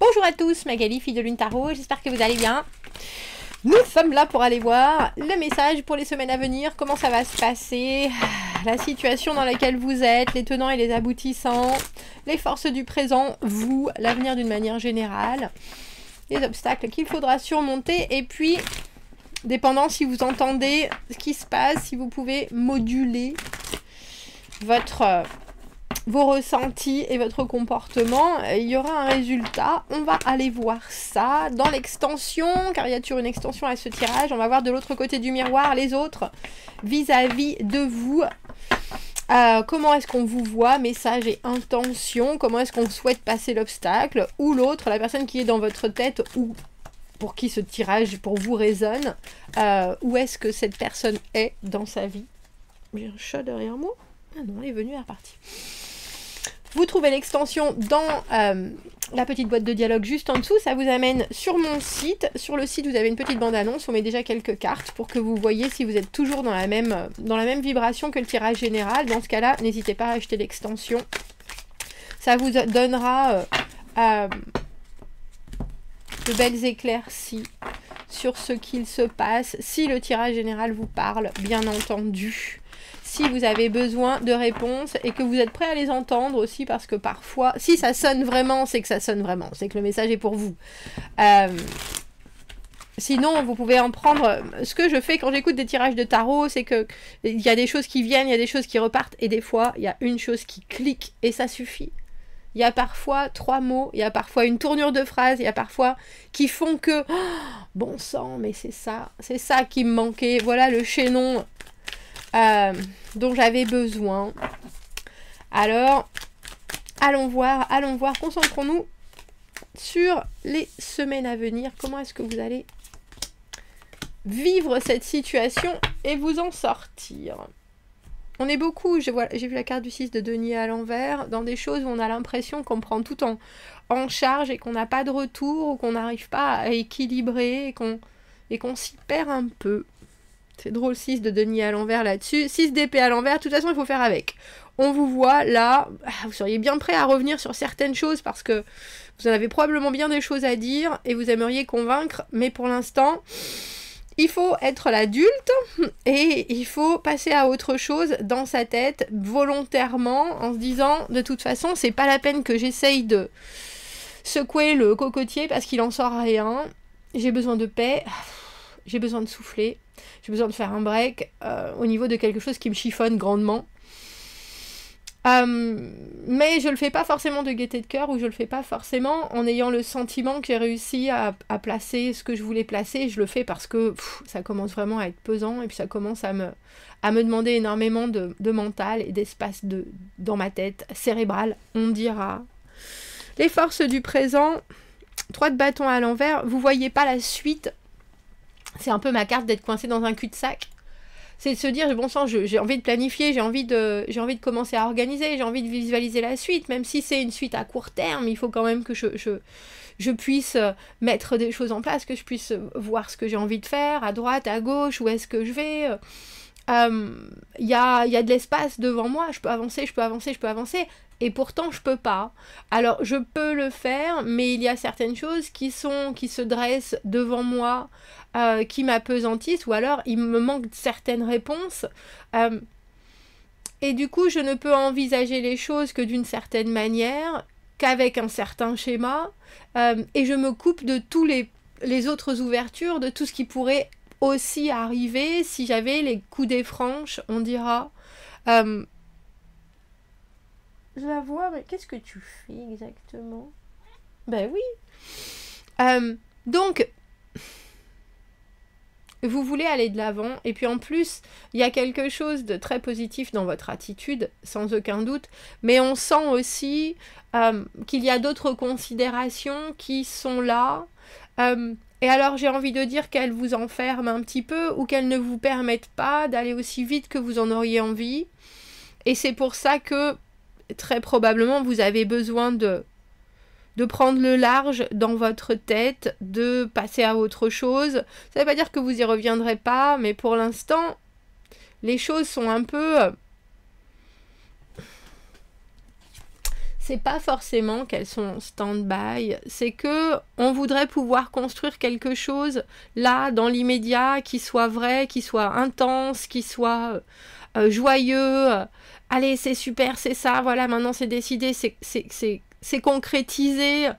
Bonjour à tous, Magali, fille de Lune Tarot, j'espère que vous allez bien. Nous sommes là pour aller voir le message pour les semaines à venir, comment ça va se passer, la situation dans laquelle vous êtes, les tenants et les aboutissants, les forces du présent, vous, l'avenir d'une manière générale, les obstacles qu'il faudra surmonter, et puis, dépendant si vous entendez ce qui se passe, si vous pouvez moduler vos ressentis et votre comportement, il y aura un résultat. On va aller voir ça dans l'extension, car il y a toujours une extension à ce tirage. On va voir de l'autre côté du miroir les autres vis-à-vis de vous. Comment est-ce qu'on vous voit, message et intention, comment est-ce qu'on souhaite passer l'obstacle, ou l'autre, la personne qui est dans votre tête, ou pour qui ce tirage pour vous résonne, où est-ce que cette personne est dans sa vie. J'ai un chat derrière moi. Ah non, elle est venue, elle est repartie. Vous trouvez l'extension dans la petite boîte de dialogue juste en dessous. Ça vous amène sur mon site. Sur le site, vous avez une petite bande-annonce. On met déjà quelques cartes pour que vous voyez si vous êtes toujours dans la même vibration que le tirage général. Dans ce cas-là, n'hésitez pas à acheter l'extension. Ça vous donnera de belles éclaircies sur ce qu'il se passe. Si le tirage général vous parle, bien entendu. Si vous avez besoin de réponses et que vous êtes prêt à les entendre aussi, parce que parfois, si ça sonne vraiment, c'est que ça sonne vraiment, c'est que le message est pour vous. Sinon, vous pouvez en prendre... Ce que je fais quand j'écoute des tirages de tarot, c'est que il y a des choses qui viennent, il y a des choses qui repartent, et des fois, il y a une chose qui clique, et ça suffit. Il y a parfois 3 mots, il y a parfois une tournure de phrase, il y a parfois qui font que... Oh, bon sang, mais c'est ça qui me manquait. Voilà le chaînon dont j'avais besoin. Alors, allons voir, concentrons-nous sur les semaines à venir. Comment est-ce que vous allez vivre cette situation et vous en sortir? On est beaucoup, j'ai vu la carte du 6 de denier à l'envers, dans des choses où on a l'impression qu'on prend tout en charge et qu'on n'a pas de retour, ou qu'on n'arrive pas à équilibrer et qu'on s'y perd un peu. C'est drôle, 6 de denier à l'envers là-dessus. 6 d'épée à l'envers, de toute façon, il faut faire avec. On vous voit là, vous seriez bien prêt à revenir sur certaines choses parce que vous en avez probablement bien des choses à dire et vous aimeriez convaincre, mais pour l'instant, il faut être l'adulte et il faut passer à autre chose dans sa tête volontairement en se disant, de toute façon, c'est pas la peine que j'essaye de secouer le cocotier parce qu'il en sort rien. J'ai besoin de paix, j'ai besoin de souffler. J'ai besoin de faire un break au niveau de quelque chose qui me chiffonne grandement. Mais je le fais pas forcément de gaieté de cœur, ou je le fais pas forcément en ayant le sentiment que j'ai réussi à placer ce que je voulais placer. Je le fais parce que ça commence vraiment à être pesant, et puis ça commence à me demander énormément de mental et d'espace dans ma tête cérébrale, on dira. Les forces du présent, 3 de bâton à l'envers, vous voyez pas la suite. C'est un peu ma carte d'être coincée dans un cul-de-sac. C'est de se dire, bon sang, j'ai envie de planifier, j'ai envie de commencer à organiser, j'ai envie de visualiser la suite, même si c'est une suite à court terme, il faut quand même que je puisse mettre des choses en place, que je puisse voir ce que j'ai envie de faire, à droite, à gauche, où est-ce que je vais. Il y a de l'espace devant moi, je peux avancer, et pourtant je peux pas. Alors je peux le faire, mais il y a certaines choses qui se dressent devant moi, qui m'apesantissent, ou alors il me manque certaines réponses, et du coup je ne peux envisager les choses que d'une certaine manière, qu'avec un certain schéma, et je me coupe de tous les autres ouvertures, de tout ce qui pourrait aussi arriver si j'avais les coudées franches, on dira. Je la vois, mais qu'est-ce que tu fais exactement? Ben oui. Donc, vous voulez aller de l'avant, et puis en plus, il y a quelque chose de très positif dans votre attitude, sans aucun doute, mais on sent aussi qu'il y a d'autres considérations qui sont là, et alors j'ai envie de dire qu'elles vous enferment un petit peu, ou qu'elles ne vous permettent pas d'aller aussi vite que vous en auriez envie, et c'est pour ça que, très probablement, vous avez besoin de prendre le large dans votre tête, de passer à autre chose. Ça ne veut pas dire que vous y reviendrez pas, mais pour l'instant, les choses sont un peu... c'est pas forcément qu'elles sont en stand-by, c'est que on voudrait pouvoir construire quelque chose là, dans l'immédiat, qui soit vrai, qui soit intense, qui soit joyeux. Allez, c'est super, c'est ça, voilà, maintenant c'est décidé, c'est concrétisé,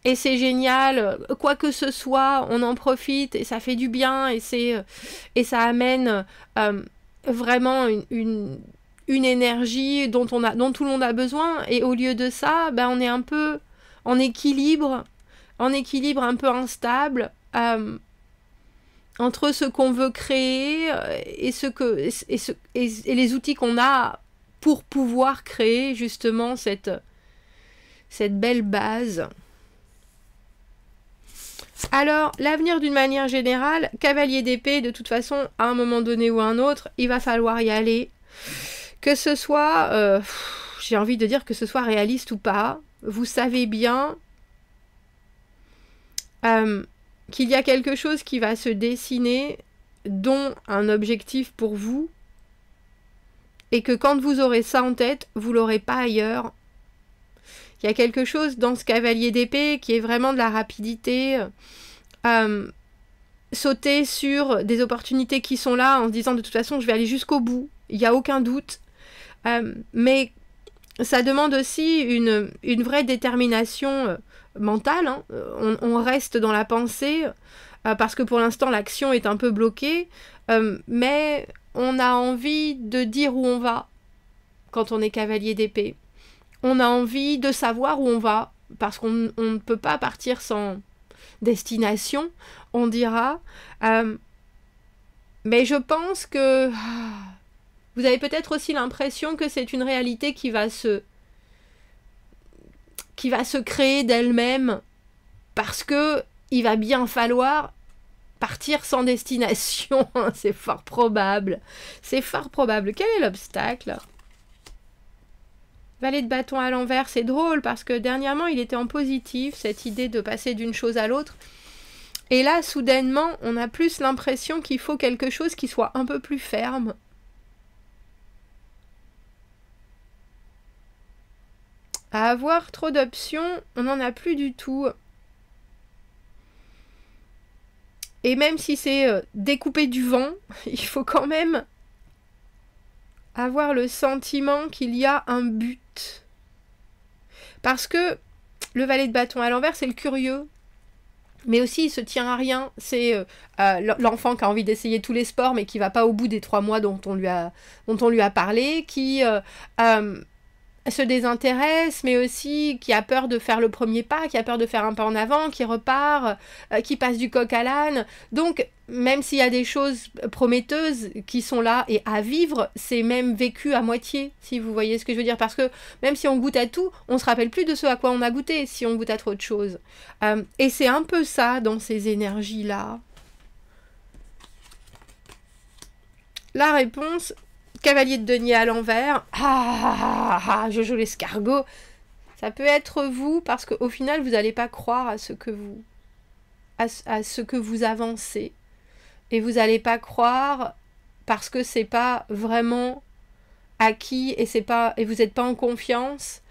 et c'est génial, quoi que ce soit, on en profite, et ça fait du bien, et ça amène vraiment une énergie dont tout le monde a besoin, et au lieu de ça, ben, on est un peu en équilibre un peu instable, entre ce qu'on veut créer et les outils qu'on a pour pouvoir créer justement cette belle base. Alors, l'avenir d'une manière générale, cavalier d'épée, de toute façon, à un moment donné ou à un autre, il va falloir y aller. Que ce soit, j'ai envie de dire que ce soit réaliste ou pas, vous savez bien qu'il y a quelque chose qui va se dessiner, dont un objectif pour vous, et que quand vous aurez ça en tête, vous l'aurez pas ailleurs. Il y a quelque chose dans ce cavalier d'épée qui est vraiment de la rapidité, sauter sur des opportunités qui sont là en se disant de toute façon je vais aller jusqu'au bout, il n'y a aucun doute, mais ça demande aussi une vraie détermination mentale, hein. On reste dans la pensée parce que pour l'instant l'action est un peu bloquée, mais on a envie de dire où on va quand on est cavalier d'épée. On a envie de savoir où on va, parce qu'on ne peut pas partir sans destination, on dira. Mais je pense que vous avez peut-être aussi l'impression que c'est une réalité qui va se créer d'elle-même, parce que il va bien falloir partir sans destination. C'est fort probable. C'est fort probable. Quel est l'obstacle ? Valet de bâton à l'envers, c'est drôle parce que dernièrement il était en positif, cette idée de passer d'une chose à l'autre. Et là, soudainement, on a plus l'impression qu'il faut quelque chose qui soit un peu plus ferme. À avoir trop d'options, on n'en a plus du tout. Et même si c'est découpé du vent, il faut quand même avoir le sentiment qu'il y a un but. Parce que le valet de bâton à l'envers, c'est le curieux. Mais aussi, il se tient à rien. C'est l'enfant qui a envie d'essayer tous les sports, mais qui va pas au bout des 3 mois dont on lui a parlé, qui se désintéresse, mais aussi qui a peur de faire le premier pas, qui a peur de faire un pas en avant, qui repart, qui passe du coq à l'âne. Donc, même s'il y a des choses prometteuses qui sont là et à vivre, c'est même vécu à moitié, si vous voyez ce que je veux dire. Parce que même si on goûte à tout, on se rappelle plus de ce à quoi on a goûté si on goûte à trop de choses. Et c'est un peu ça dans ces énergies-là. La réponse... Cavalier de denier à l'envers. Je joue l'escargot. Ça peut être vous, parce qu'au final, vous n'allez pas croire à ce que vous avancez. Et vous n'allez pas croire parce que c'est pas vraiment acquis et vous n'êtes pas en confiance.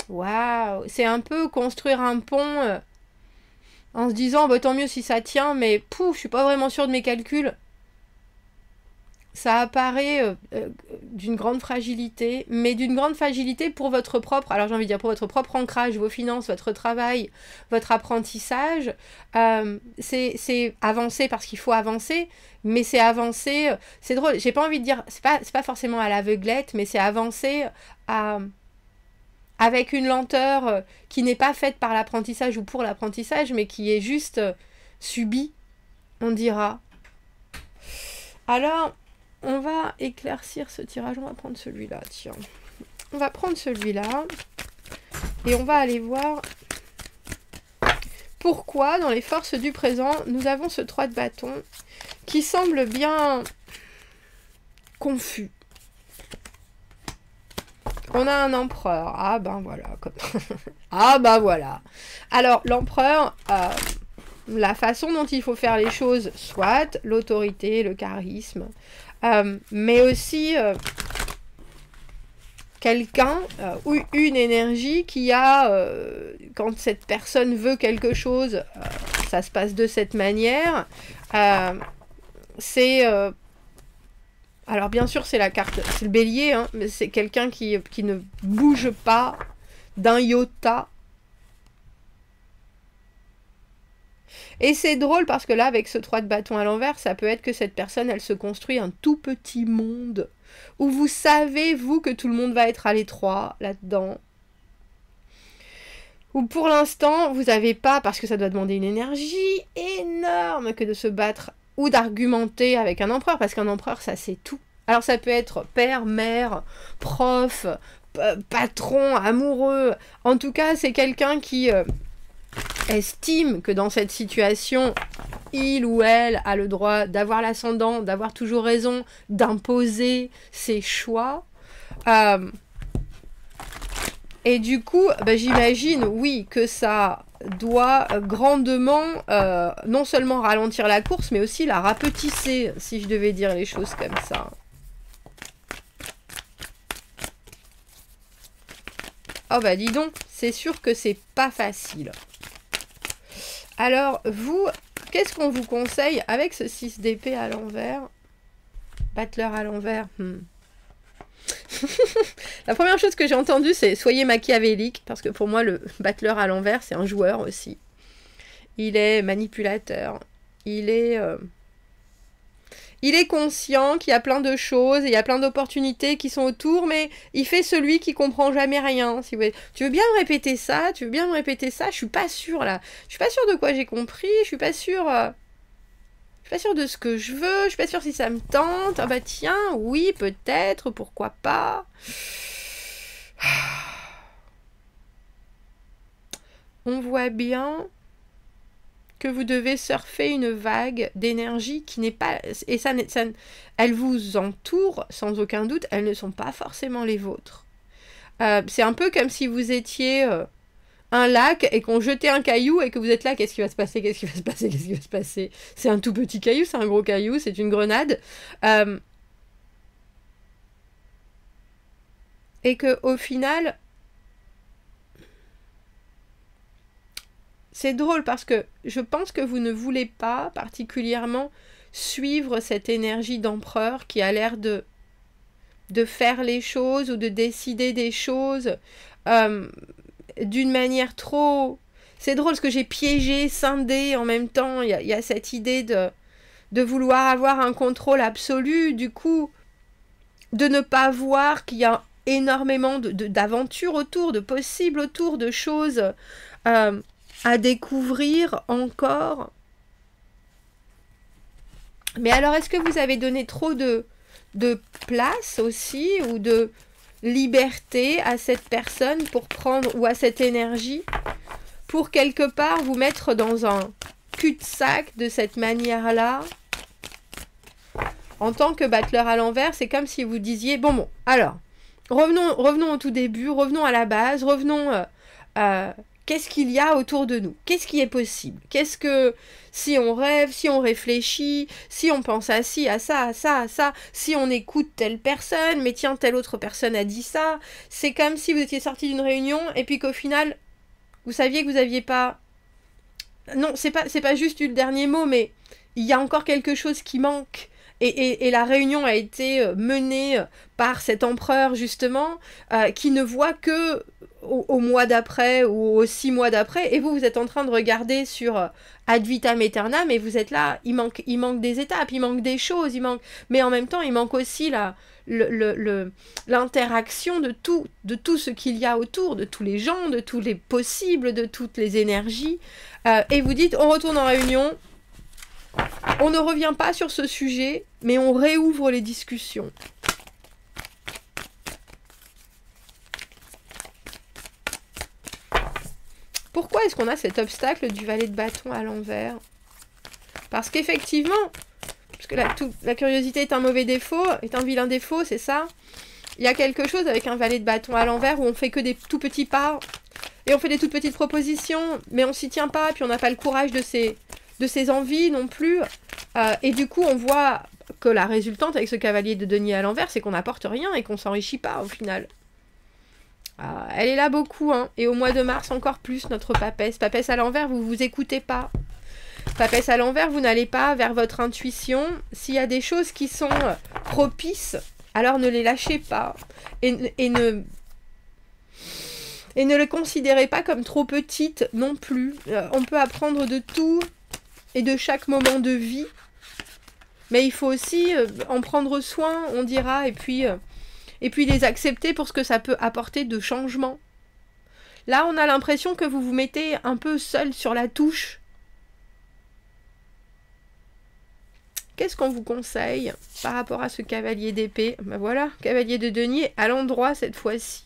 Waouh, c'est un peu construire un pont en se disant bah, tant mieux si ça tient, mais je suis pas vraiment sûre de mes calculs. Ça apparaît d'une grande fragilité, mais d'une grande fragilité pour votre propre, alors j'ai envie de dire pour votre propre ancrage, vos finances, votre travail, votre apprentissage. C'est avancer parce qu'il faut avancer, mais c'est avancer, c'est drôle, j'ai pas envie de dire, c'est pas forcément à l'aveuglette, mais c'est avancer avec une lenteur qui n'est pas faite par l'apprentissage ou pour l'apprentissage, mais qui est juste subie, on dira. Alors... on va éclaircir ce tirage. On va prendre celui-là, tiens. On va prendre celui-là. Et on va aller voir pourquoi, dans les forces du présent, nous avons ce 3 de bâton qui semble bien confus. On a un empereur. Ah ben voilà. Ah ben voilà. Alors, l'empereur... la façon dont il faut faire les choses, soit l'autorité, le charisme... mais aussi quelqu'un ou une énergie qui a, quand cette personne veut quelque chose, ça se passe de cette manière. C'est... alors bien sûr c'est la carte, c'est le bélier, hein, mais c'est quelqu'un qui ne bouge pas d'un iota. Et c'est drôle parce que là, avec ce 3 de bâton à l'envers, ça peut être que cette personne, elle se construit un tout petit monde où vous savez, vous, que tout le monde va être à l'étroit là-dedans. Ou pour l'instant, vous n'avez pas, parce que ça doit demander une énergie énorme que de se battre ou d'argumenter avec un empereur, parce qu'un empereur, ça c'est tout. Alors ça peut être père, mère, prof, patron, amoureux. En tout cas, c'est quelqu'un qui estime que dans cette situation, il ou elle a le droit d'avoir l'ascendant, d'avoir toujours raison, d'imposer ses choix. Et du coup, j'imagine, oui, que ça doit grandement, non seulement ralentir la course, mais aussi la rapetisser, si je devais dire les choses comme ça. Oh bah dis donc, c'est sûr que c'est pas facile. Alors, vous, qu'est-ce qu'on vous conseille avec ce 6 d'épée à l'envers? Battleur à l'envers. La première chose que j'ai entendue, c'est « soyez machiavélique », parce que pour moi, le battleur à l'envers, c'est un joueur aussi. Il est manipulateur. Il est conscient qu'il y a plein de choses, et il y a plein d'opportunités qui sont autour, mais il fait celui qui comprend jamais rien. Si vous voulez. Tu veux bien me répéter ça? Tu veux bien me répéter ça? Je suis pas sûre, là. Je suis pas sûre de quoi j'ai compris, je suis pas sûre... Je suis pas sûre de ce que je veux, je suis pas sûre si ça me tente. Ah bah tiens, oui, peut-être, pourquoi pas. On voit bien que vous devez surfer une vague d'énergie qui n'est pas... Et ça, elles vous entourent, sans aucun doute, elles ne sont pas forcément les vôtres. C'est un peu comme si vous étiez... un lac et qu'on jetait un caillou et que vous êtes là, qu'est-ce qui va se passer? Qu'est-ce qui va se passer? Qu'est-ce qui va se passer? C'est un tout petit caillou, c'est un gros caillou, c'est une grenade. Et que au final, c'est drôle parce que je pense que vous ne voulez pas particulièrement suivre cette énergie d'empereur qui a l'air de faire les choses ou de décider des choses d'une manière trop... C'est drôle parce que j'ai piégé, scindé en même temps. Il y a cette idée de vouloir avoir un contrôle absolu. Du coup, de ne pas voir qu'il y a énormément d'aventures autour, de possibles autour, de choses à découvrir encore. Mais alors, est-ce que vous avez donné trop de place aussi ou de liberté à cette personne pour prendre, ou à cette énergie, pour quelque part vous mettre dans un cul-de-sac de cette manière-là? En tant que battleur à l'envers, c'est comme si vous disiez, bon, alors, revenons au tout début, revenons à la base, revenons... qu'est-ce qu'il y a autour de nous? Qu'est-ce qui est possible? Qu'est-ce que... Si on rêve, si on réfléchit, si on pense à ci, à ça, à ça, à ça, si on écoute telle personne, mais tiens, telle autre personne a dit ça, c'est comme si vous étiez sorti d'une réunion et puis qu'au final, vous saviez que vous n'aviez pas... Non, c'est pas juste eu le dernier mot, mais il y a encore quelque chose qui manque. Et la réunion a été menée par cet empereur, justement, qui ne voit que au mois d'après ou aux 6 mois d'après. Et vous êtes en train de regarder sur ad vitam aeternam et vous êtes là, il manque des étapes, il manque des choses, mais en même temps, il manque aussi l'interaction de tout ce qu'il y a autour, de tous les gens, de tous les possibles, de toutes les énergies. Et vous dites, on retourne en réunion. On ne revient pas sur ce sujet, mais on réouvre les discussions. Pourquoi est-ce qu'on a cet obstacle du valet de bâton à l'envers? Parce qu'effectivement, parce que la curiosité est un mauvais défaut, est un vilain défaut, c'est ça. Il y a quelque chose avec un valet de bâton à l'envers où on fait que des tout petits pas, et on fait des toutes petites propositions, mais on s'y tient pas, puis on n'a pas le courage de ses envies non plus. Et du coup, on voit que la résultante avec ce cavalier de denier à l'envers, c'est qu'on n'apporte rien et qu'on s'enrichit pas au final. Ah, elle est là beaucoup, hein. Et au mois de mars encore plus, notre papesse. Papesse à l'envers, vous vous écoutez pas. Papesse à l'envers, vous n'allez pas vers votre intuition. S'il y a des choses qui sont propices, alors ne les lâchez pas. Et ne les considérez pas comme trop petites non plus. On peut apprendre de tout et de chaque moment de vie. Mais il faut aussi en prendre soin, on dira, et puis les accepter pour ce que ça peut apporter de changement. Là, on a l'impression que vous vous mettez un peu seul sur la touche. Qu'est-ce qu'on vous conseille par rapport à ce cavalier d'épée? Ben voilà, cavalier de denier à l'endroit cette fois-ci.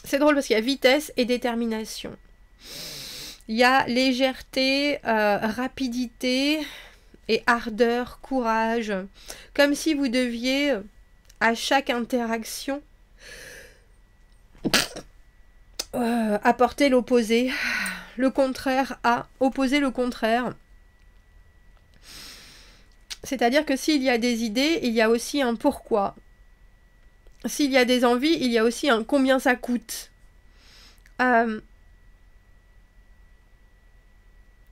C'est drôle parce qu'il y a vitesse et détermination. Il y a légèreté, rapidité et ardeur, courage. Comme si vous deviez, à chaque interaction, apporter l'opposé. Le contraire à opposer le contraire. C'est-à-dire que s'il y a des idées, il y a aussi un pourquoi. S'il y a des envies, il y a aussi un combien ça coûte.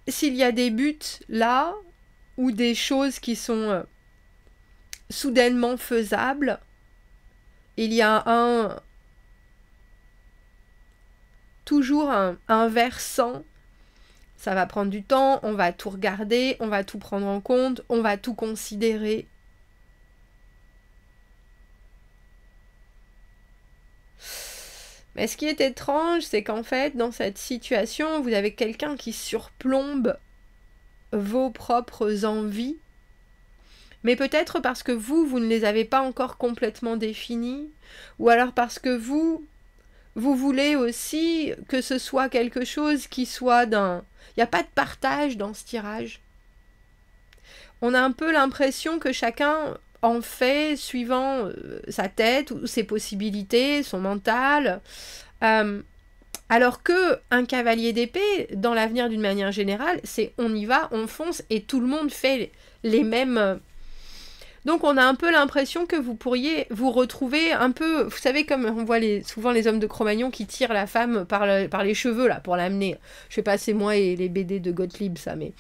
S'il y a des buts là, ou des choses qui sont soudainement faisables, il y a toujours un versant. Ça va prendre du temps, on va tout regarder, on va tout prendre en compte, on va tout considérer. Mais ce qui est étrange, c'est qu'en fait, dans cette situation, vous avez quelqu'un qui surplombe vos propres envies, mais peut-être parce que vous ne les avez pas encore complètement définies, ou alors parce que vous voulez aussi que ce soit quelque chose qui soit d'un... Il n'y a pas de partage dans ce tirage. On a un peu l'impression que chacun en fait suivant sa tête ou ses possibilités, son mental. Alors que un cavalier d'épée, dans l'avenir d'une manière générale, c'est on y va, on fonce et tout le monde fait les mêmes... Donc on a un peu l'impression que vous pourriez vous retrouver un peu... Vous savez, comme on voit souvent les hommes de Cro-Magnon qui tirent la femme par les cheveux là pour l'amener. Je sais pas, c'est moi et les BD de Gottlieb ça, mais...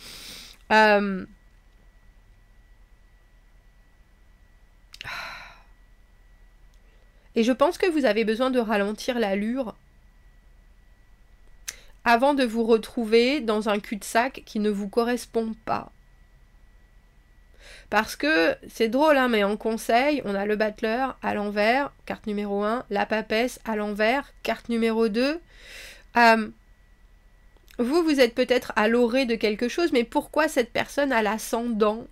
Et je pense que vous avez besoin de ralentir l'allure avant de vous retrouver dans un cul-de-sac qui ne vous correspond pas. Parce que, c'est drôle, hein, mais en conseil, on a le battleur à l'envers, carte numéro 1, la papesse à l'envers, carte numéro 2. Vous êtes peut-être à l'orée de quelque chose, mais pourquoi cette personne a l'ascendant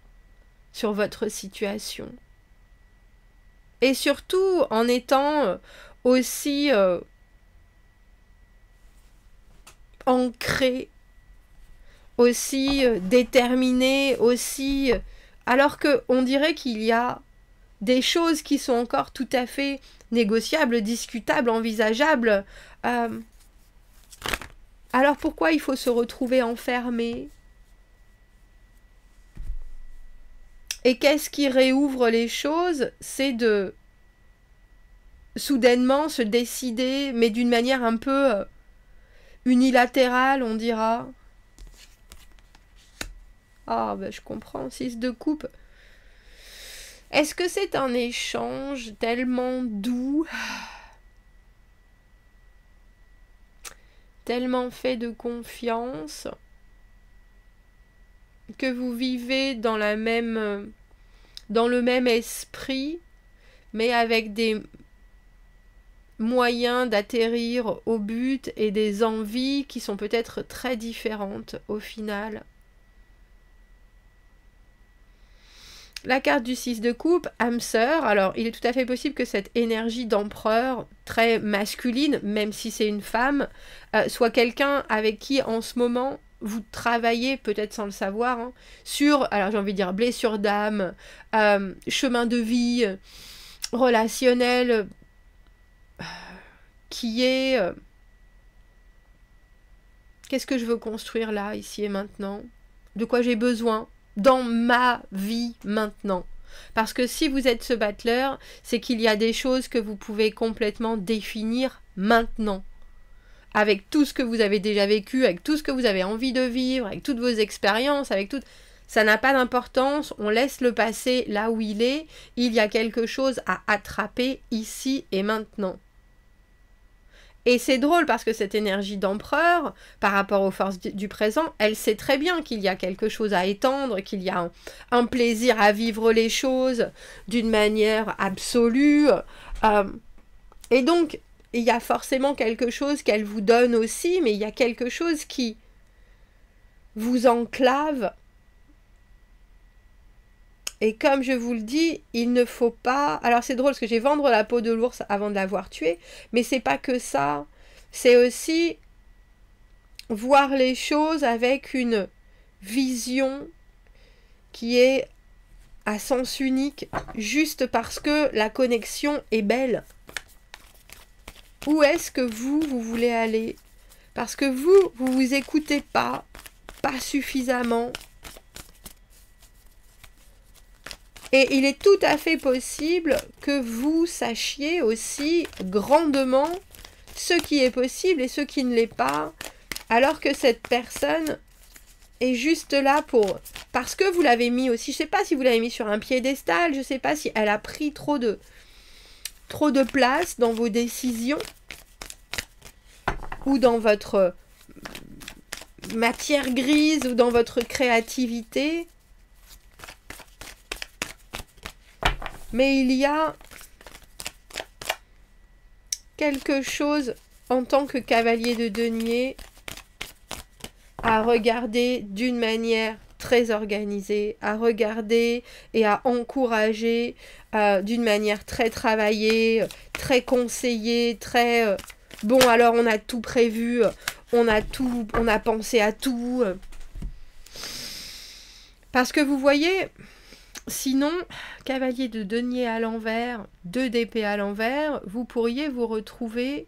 sur votre situation? Et surtout, en étant aussi ancré, aussi déterminé, aussi... Alors qu'on dirait qu'il y a des choses qui sont encore tout à fait négociables, discutables, envisageables. Alors pourquoi il faut se retrouver enfermé? Et qu'est-ce qui réouvre les choses? C'est de soudainement se décider, mais d'une manière un peu unilatérale, on dira. Ah, ben je comprends, 6 de coupe. Est-ce que c'est un échange tellement doux, tellement fait de confiance, que vous vivez dans le même esprit, mais avec des moyens d'atterrir au but et des envies qui sont peut-être très différentes au final? La carte du 6 de coupe, âme sœur, alors il est tout à fait possible que cette énergie d'empereur, très masculine, même si c'est une femme, soit quelqu'un avec qui en ce moment vous travaillez, peut-être sans le savoir, hein, sur, alors j'ai envie de dire blessure d'âme, chemin de vie, relationnel, qui est... qu'est-ce que je veux construire là, ici et maintenant? De quoi j'ai besoin dans ma vie maintenant? Parce que si vous êtes ce battleur, c'est qu'il y a des choses que vous pouvez complètement définir maintenant. Avec tout ce que vous avez déjà vécu, avec tout ce que vous avez envie de vivre, avec toutes vos expériences, avec tout... Ça n'a pas d'importance, on laisse le passé là où il est. Il y a quelque chose à attraper ici et maintenant. Et c'est drôle parce que cette énergie d'empereur, par rapport aux forces du présent, elle sait très bien qu'il y a quelque chose à étendre, qu'il y a un plaisir à vivre les choses d'une manière absolue. Et donc, il y a forcément quelque chose qu'elle vous donne aussi, mais il y a quelque chose qui vous enclave. Et comme je vous le dis, il ne faut pas... Alors c'est drôle parce que j'ai vendre la peau de l'ours avant de l'avoir tué, mais c'est pas que ça. C'est aussi voir les choses avec une vision qui est à sens unique, juste parce que la connexion est belle. Où est-ce que vous voulez aller? Parce que vous vous écoutez pas suffisamment. Et il est tout à fait possible que vous sachiez aussi grandement ce qui est possible et ce qui ne l'est pas, alors que cette personne est juste là pour... Parce que vous l'avez mis aussi, je ne sais pas si vous l'avez mis sur un piédestal, je ne sais pas si elle a pris trop de place dans vos décisions ou dans votre matière grise ou dans votre créativité. Mais il y a quelque chose en tant que cavalier de denier à regarder d'une manière très organisée, à regarder et à encourager d'une manière très travaillée, très conseillée, très... bon, alors on a tout prévu, on a pensé à tout. Parce que vous voyez... Sinon, cavalier de denier à l'envers, 2 d'épée à l'envers, vous pourriez vous retrouver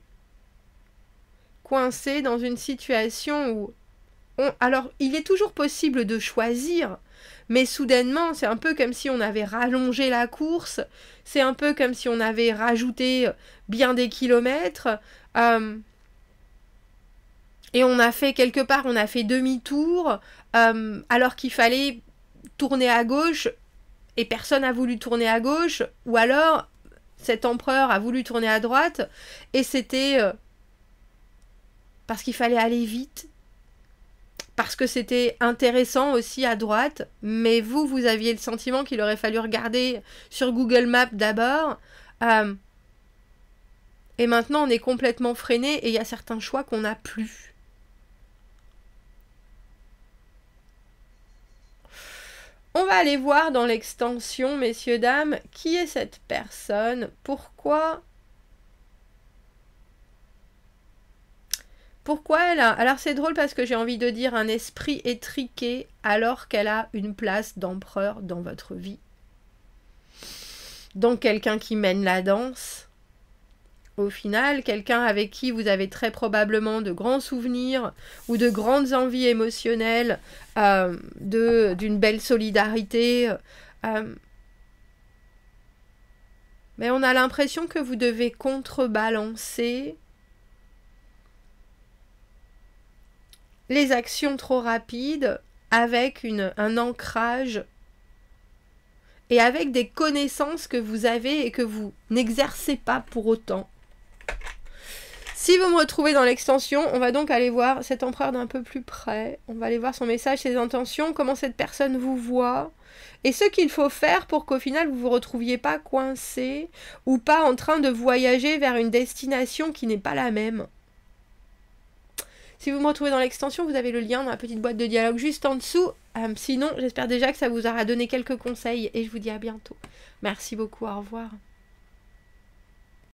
coincé dans une situation où... Alors, il est toujours possible de choisir, mais soudainement, c'est un peu comme si on avait rallongé la course, c'est un peu comme si on avait rajouté bien des kilomètres, et on a fait quelque part, on a fait demi-tour, alors qu'il fallait tourner à gauche, et personne n'a voulu tourner à gauche, ou alors cet empereur a voulu tourner à droite, et c'était parce qu'il fallait aller vite, parce que c'était intéressant aussi à droite, mais vous aviez le sentiment qu'il aurait fallu regarder sur Google Maps d'abord, et maintenant on est complètement freiné, et il y a certains choix qu'on n'a plus. On va aller voir dans l'extension, messieurs, dames, qui est cette personne, pourquoi elle a... Alors c'est drôle parce que j'ai envie de dire un esprit étriqué alors qu'elle a une place d'empereur dans votre vie. Donc quelqu'un qui mène la danse. Au final, quelqu'un avec qui vous avez très probablement de grands souvenirs ou de grandes envies émotionnelles, d'une belle solidarité. Mais on a l'impression que vous devez contrebalancer les actions trop rapides avec un ancrage et avec des connaissances que vous avez et que vous n'exercez pas pour autant. Si vous me retrouvez dans l'extension, on va donc aller voir cet empereur d'un peu plus près. On va aller voir son message, ses intentions, comment cette personne vous voit. Et ce qu'il faut faire pour qu'au final, vous ne vous retrouviez pas coincé ou pas en train de voyager vers une destination qui n'est pas la même. Si vous me retrouvez dans l'extension, vous avez le lien dans la petite boîte de dialogue juste en dessous. Sinon, j'espère déjà que ça vous aura donné quelques conseils et je vous dis à bientôt. Merci beaucoup, au revoir.